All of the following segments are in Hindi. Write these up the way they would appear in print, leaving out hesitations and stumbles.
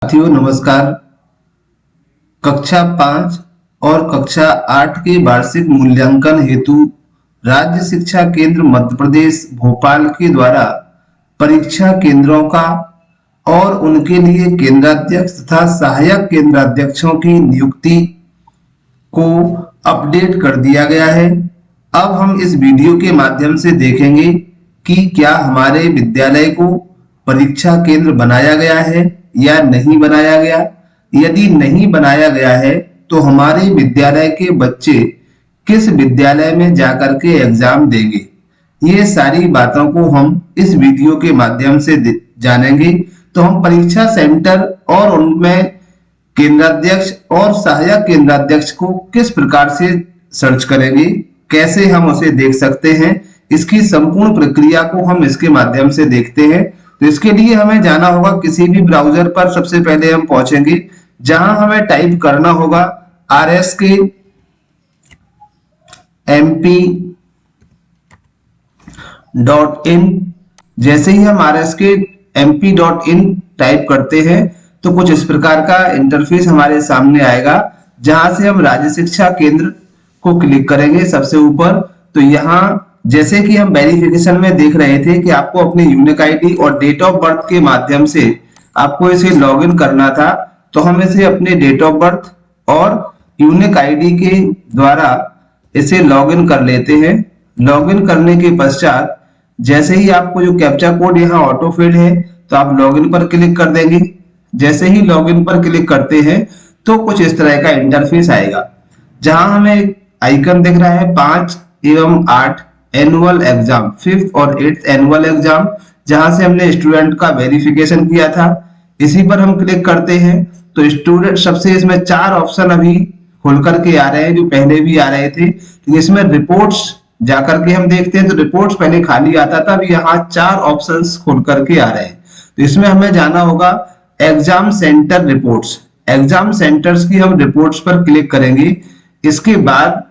साथियों नमस्कार। कक्षा 5 और कक्षा 8 के वार्षिक मूल्यांकन हेतु राज्य शिक्षा केंद्र मध्य प्रदेश भोपाल के द्वारा परीक्षा केंद्रों का और उनके लिए केंद्राध्यक्ष तथा सहायक केंद्राध्यक्षों की नियुक्ति को अपडेट कर दिया गया है। अब हम इस वीडियो के माध्यम से देखेंगे कि क्या हमारे विद्यालय को परीक्षा केंद्र बनाया गया है या नहीं बनाया गया। यदि नहीं बनाया गया है तो हमारे विद्यालय के बच्चे किस विद्यालय में जाकर के एग्जाम देंगे। ये सारी बातों को हम इस वीडियो के माध्यम से जानेंगे। तो हम परीक्षा सेंटर और उनमें केंद्राध्यक्ष और सहायक केंद्राध्यक्ष को किस प्रकार से सर्च करेंगे, कैसे हम उसे देख सकते हैं, इसकी संपूर्ण प्रक्रिया को हम इसके माध्यम से देखते हैं। तो इसके लिए हमें जाना होगा किसी भी ब्राउजर पर। सबसे पहले हम पहुंचेंगे जहां हमें टाइप करना होगा rskmp.in। जैसे ही हम rskmp.in टाइप करते हैं तो कुछ इस प्रकार का इंटरफेस हमारे सामने आएगा, जहां से हम राज्य शिक्षा केंद्र को क्लिक करेंगे सबसे ऊपर। तो यहाँ जैसे कि हम वेरिफिकेशन में देख रहे थे कि आपको अपनी यूनिक आईडी और डेट ऑफ बर्थ के माध्यम से आपको इसे लॉगिन करना था, तो हम इसे अपने डेट ऑफ बर्थ और यूनिक आईडी के द्वारा इसे लॉगिन कर लेते हैं। लॉगिन करने के पश्चात जैसे ही आपको जो कैप्चा कोड यहाँ ऑटो फिल है तो आप लॉगिन पर क्लिक कर देंगे। जैसे ही लॉगिन पर क्लिक करते हैं तो कुछ इस तरह का इंटरफेस आएगा, जहां हमें आइकन दिख रहा है 5 एवं 8 एनुअल एग्जाम, 5th और 8th एनुअल एग्जाम, जहां से हमने स्टूडेंट का वेरिफिकेशन किया था। इसी पर हम क्लिक करते हैं तो स्टूडेंट सबसे इसमें 4 ऑप्शन अभी खुल करके आ रहे हैं, जो पहले भी आ रहे थे। तो इसमें रिपोर्ट्स जाकर के हम देखते हैं तो रिपोर्ट्स पहले खाली आता था, अभी यहाँ 4 ऑप्शंस खुल करके आ रहे हैं। तो इसमें हमें जाना होगा exam centre reports. Exam centres की हम रिपोर्ट्स पर क्लिक करेंगे। इसके बाद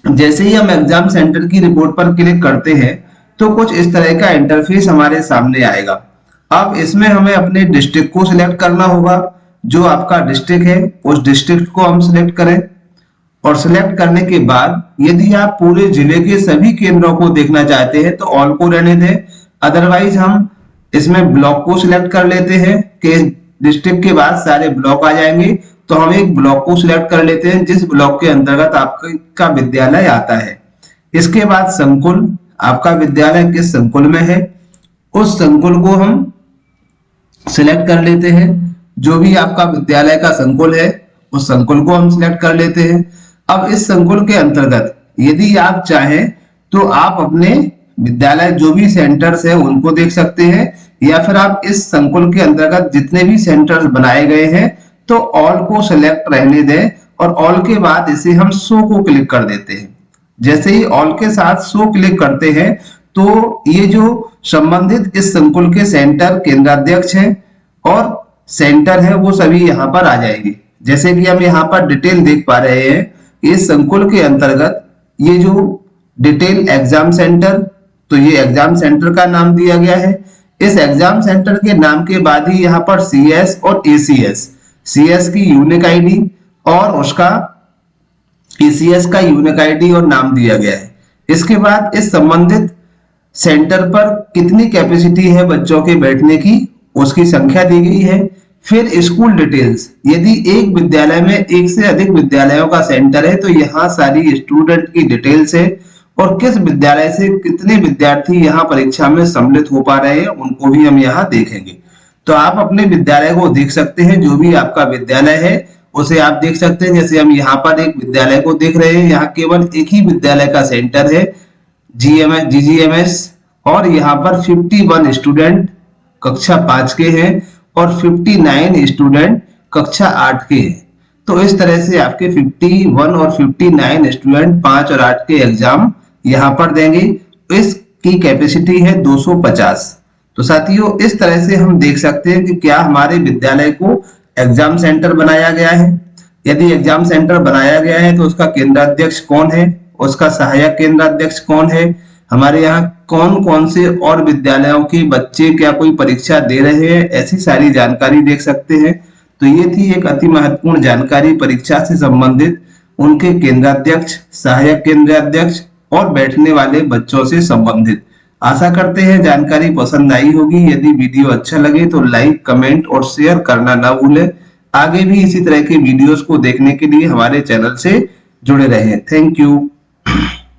जैसे ही हम एग्जाम सेंटर की रिपोर्ट पर क्लिक करते हैं तो कुछ इस तरह का इंटरफेस हमारे सामने आएगा। अब इसमें हमें अपने डिस्ट्रिक्ट को सिलेक्ट करना होगा। जो आपका डिस्ट्रिक्ट है उस डिस्ट्रिक्ट को हम सिलेक्ट करें, और सिलेक्ट करने के बाद यदि आप पूरे जिले के सभी केंद्रों को देखना चाहते हैं तो ऑल को रहने दें। अदरवाइज हम इसमें ब्लॉक को सिलेक्ट कर लेते हैं कि डिस्ट्रिक्ट के बाद सारे ब्लॉक आ जाएंगे। तो हम एक ब्लॉक को सिलेक्ट कर लेते हैं जिस ब्लॉक के अंतर्गत आपका विद्यालय आता है। इसके बाद संकुल, आपका विद्यालय किस संकुल में है उस संकुल को हम सिलेक्ट कर लेते हैं। जो भी आपका विद्यालय का संकुल है उस संकुल को हम सिलेक्ट कर लेते हैं। अब इस संकुल के अंतर्गत यदि आप चाहें तो आप अपने विद्यालय जो भी सेंटर्स है उनको देख सकते हैं, या फिर आप इस संकुल के अंतर्गत जितने भी सेंटर्स बनाए गए हैं तो ऑल को सिलेक्ट रहने दें, और ऑल के बाद इसे हम शो को क्लिक कर देते हैं। जैसे ही ऑल के साथ शो क्लिक करते हैं तो ये जो संबंधित इस संकुल के सेंटर, केंद्राध्यक्ष हैं और सेंटर है वो सभी यहाँ पर आ जाएंगे। जैसे कि हम यहाँ पर डिटेल देख पा रहे हैं, इस संकुल के अंतर्गत ये जो डिटेल एग्जाम सेंटर, तो ये एग्जाम सेंटर का नाम दिया गया है। इस एग्जाम सेंटर के नाम के बाद ही यहाँ पर CS और ACS, CS की यूनिक आईडी और उसका ACS का यूनिक आईडी और नाम दिया गया है। इसके बाद इस संबंधित सेंटर पर कितनी कैपेसिटी है बच्चों के बैठने की उसकी संख्या दी गई है। फिर स्कूल डिटेल्स, यदि एक विद्यालय में एक से अधिक विद्यालयों का सेंटर है तो यहाँ सारी स्टूडेंट की डिटेल्स है, और किस विद्यालय से कितने विद्यार्थी यहाँ परीक्षा में सम्मिलित हो पा रहे हैं उनको भी हम यहाँ देखेंगे। तो आप अपने विद्यालय को देख सकते हैं, जो भी आपका विद्यालय है उसे आप देख सकते हैं। जैसे हम यहाँ पर एक विद्यालय को देख रहे हैं, यहाँ केवल एक ही विद्यालय का सेंटर है GGMS, और यहाँ पर 51 स्टूडेंट कक्षा 5 के हैं और 59 स्टूडेंट कक्षा 8 के हैं। तो इस तरह से आपके 51 और 59 स्टूडेंट 5 और 8 के एग्जाम यहाँ पर देंगे। इसकी कैपेसिटी है 250। तो साथियों इस तरह से हम देख सकते हैं कि क्या हमारे विद्यालय को एग्जाम सेंटर बनाया गया है। यदि एग्जाम सेंटर बनाया गया है तो उसका केंद्राध्यक्ष कौन है, उसका सहायक केंद्राध्यक्ष कौन है, हमारे यहाँ कौन कौन से और विद्यालयों के बच्चे क्या कोई परीक्षा दे रहे हैं, ऐसी सारी जानकारी देख सकते हैं। तो ये थी एक अति महत्वपूर्ण जानकारी परीक्षा से संबंधित, उनके केंद्राध्यक्ष, सहायक केंद्राध्यक्ष और बैठने वाले बच्चों से संबंधित। आशा करते हैं जानकारी पसंद आई होगी। यदि वीडियो अच्छा लगे तो लाइक, कमेंट और शेयर करना ना भूलें। आगे भी इसी तरह के वीडियोस को देखने के लिए हमारे चैनल से जुड़े रहें। Thank you.